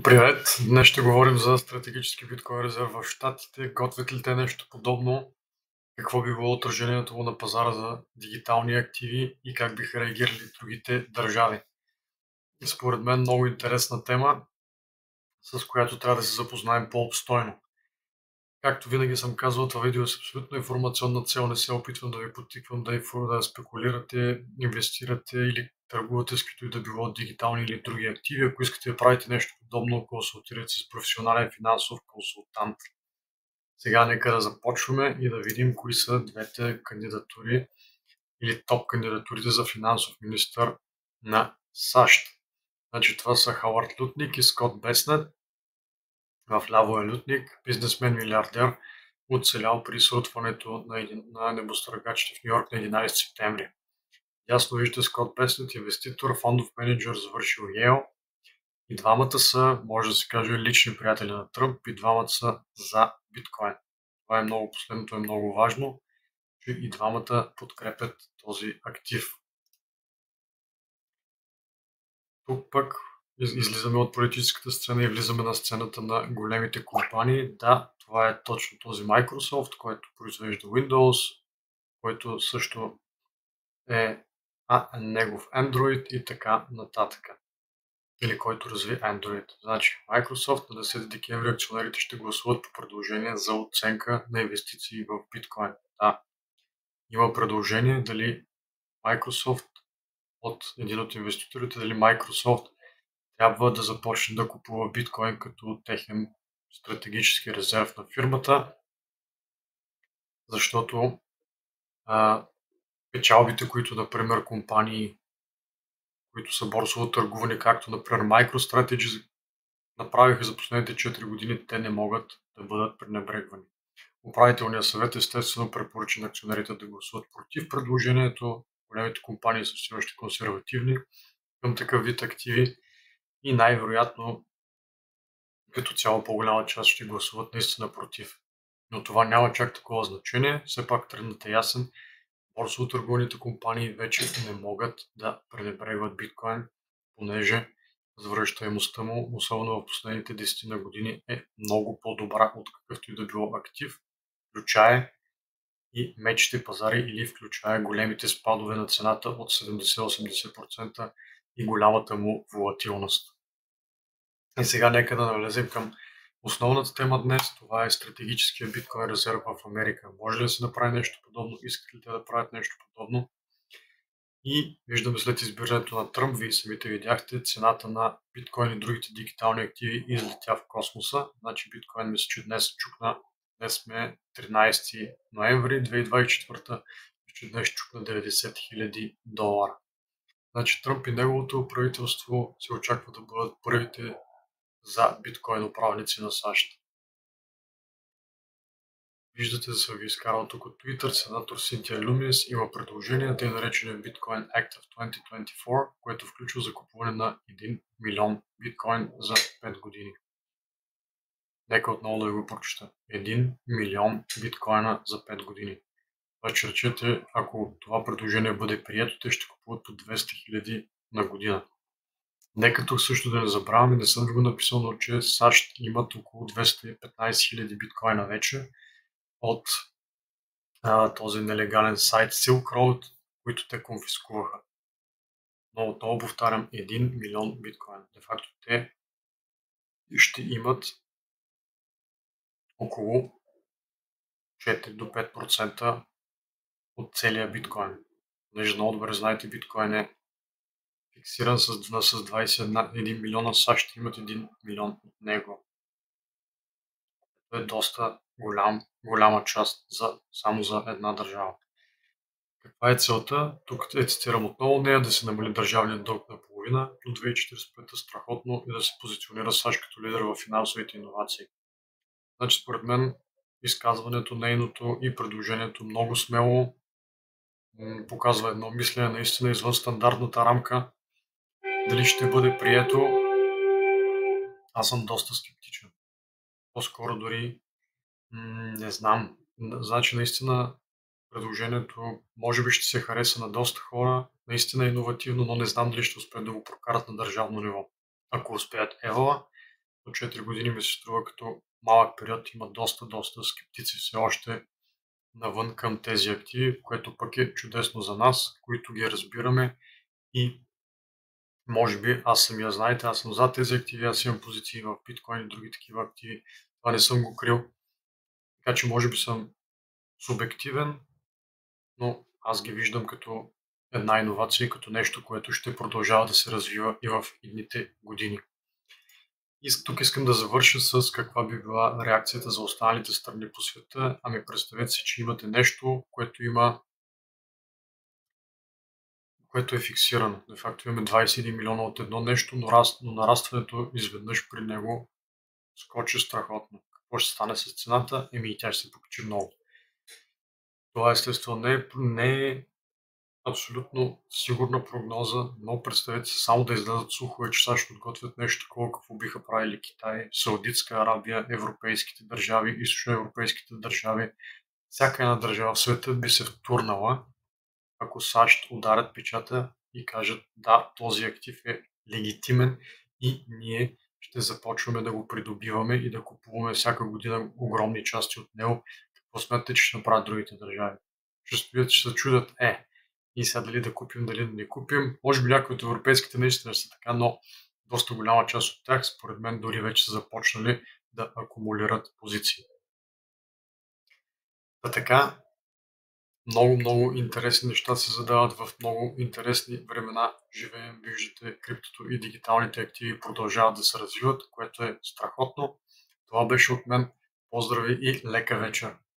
Привет! Днес ще говорим за стратегически биткоин резерв в Щатите. Готвят ли те нещо подобно? Какво би било отражението му на пазара за дигитални активи и как биха реагирали другите държави? И според мен много интересна тема, с която трябва да се запознаем по-обстойно. Както винаги съм казвал, това видео е с абсолютно информационна цел. Не се опитвам да ви подтиквам да спекулирате, инвестирате или търгувате с каквито и да било дигитални или други активи. Ако искате да правите нещо подобно, консултирайте с професионален финансов консултант. Сега нека да започваме и да видим кои са двете кандидатури или топ кандидатурите за финансов министър на САЩ. Значи това са Хауърд Лутник и Скот Беснет. Вляво е Лютник, бизнесмен-милиардер, оцелял при срутването на небостъргачите в Ню Йорк на 11 септември. Ясно виждате Скот Беснет, инвеститор, фондов менеджер, завършил Йейл. И двамата са, може да се каже, лични приятели на Тръмп, и двамата са за биткоин. Това е много, последното е много важно, че и двамата подкрепят този актив. Тук пък излизаме от политическата сцена и влизаме на сцената на големите компании. Да, това е точно този Microsoft, който произвежда Windows, който също е негов Android и така нататък. Или който разви Android. Значи Microsoft на 10 декември акционерите ще гласуват по предложение за оценка на инвестиции в биткоин. Да, има предложение дали Microsoft от един от инвеститорите, дали Microsoft трябва да започне да купува биткоин като техен стратегически резерв на фирмата, защото печалбите, които, например, компании, които са борсово търгувани, както, например, MicroStrategy, направиха за последните 4 години, те не могат да бъдат пренебрегвани. Управителният съвет естествено препоръча на акционерите да гласуват против предложението. Големите компании са все още консервативни към такъв вид активи и най-вероятно като цяло по-голяма част ще гласуват наистина против. Но това няма чак такова значение. Все пак трендът е ясен. Борсово търгуваните компании вече не могат да пренебрегват биткоин, понеже завръщаемостта му, особено в последните 10 на години, е много по-добра от какъвто и да било актив, включая и мечите пазари или включая големите спадове на цената от 70-80% и голямата му волатилност. И сега нека да навлезем към основната тема днес. Това е стратегическия биткоин резерв в Америка. Може ли да се направи нещо подобно? Искат ли те да правят нещо подобно? И виждаме след избирането на Тръмп, вие самите видяхте, цената на биткоин и другите дигитални активи излетя в космоса. Значи биткоин мисля, че днес чукна, днес сме 13 ноември 2024, че днес чукна 90 000 долара. Значи Тръмп и неговото правителство се очаква да бъдат първите за биткоин управници на САЩ. Виждате, да съм ви изкарал тук от Twitter, сенатор Синтия Люмис има предложение, тъй наречения Bitcoin Act of 2024, което включва закупуване на 1 милион биткоин за 5 години. Нека отново да ви го прочета. 1 милион биткоина за 5 години. Значи речете, ако това предложение бъде прието, те ще купуват по 200 000 на година. Нека тук също да не забравяме, не съм ви го написал, но че САЩ имат около 215 000 биткоина вече от този нелегален сайт Silk Road, които те конфискуваха. Но отново повтарям, 1 милион биткоин. Де факто те ще имат около 4 до 5% от целия биткоин. Понеже много добре знаете, биткоин е фиксиран с 21 милиона, САЩ имат 1 милион от него. Това е доста голяма част само за една държава. Каква е целта? Тук цитирам отново нея, да се намали държавният дълг на половина до 2045 страхотно и да се позиционира САЩ като лидер в финансовите иновации. Значи, според мен, изказването, нейното и предложението много смело показва едно мислене наистина извън стандартната рамка. Дали ще бъде прието, аз съм доста скептичен. По-скоро дори не знам. Значи, наистина предложението може би ще се хареса на доста хора, наистина е иновативно, но не знам дали ще успеят да го прокарат на държавно ниво. Ако успеят, евала, до 4 години ми се струва като малък период. Има доста скептици все още навън към тези активи, което пък е чудесно за нас, които ги разбираме и може би аз самия, знаете, аз съм за тези активи, аз имам позиции в биткоин и други такива активи. Това не съм го крил, така че може би съм субективен, но аз ги виждам като една иновация и като нещо, което ще продължава да се развива и в идните години. И тук искам да завърша с каква би била реакцията за останалите страни по света. Ами представете си, че имате нещо, което е фиксирано. De facto имаме 21 милиона от едно нещо, но нарастването изведнъж при него скочи страхотно. Какво ще стане с цената? Еми и тя ще се покачи много. Това естествено не е абсолютно сигурна прогноза, но представете си само да излязат слухове, че САЩ подготвят нещо такова, какво биха правили Китай, Саудитска Арабия, европейските държави, източноевропейските държави. Всяка една държава в света би се втурнала, ако САЩ ударят печата и кажат да, този актив е легитимен и ние ще започваме да го придобиваме и да купуваме всяка година огромни части от него. Какво смятате, че ще направят другите държави? Ще стоят, ще се чудят, и сега дали да купим, дали да не купим. Може би някои от европейските наистина са така, но доста голяма част от тях, според мен, дори вече са започнали да акумулират позиции. Така, много интересни неща се задават в много интересни времена. Живеем, виждате, криптото и дигиталните активи продължават да се развиват, което е страхотно. Това беше от мен. Поздрави и лека вечер!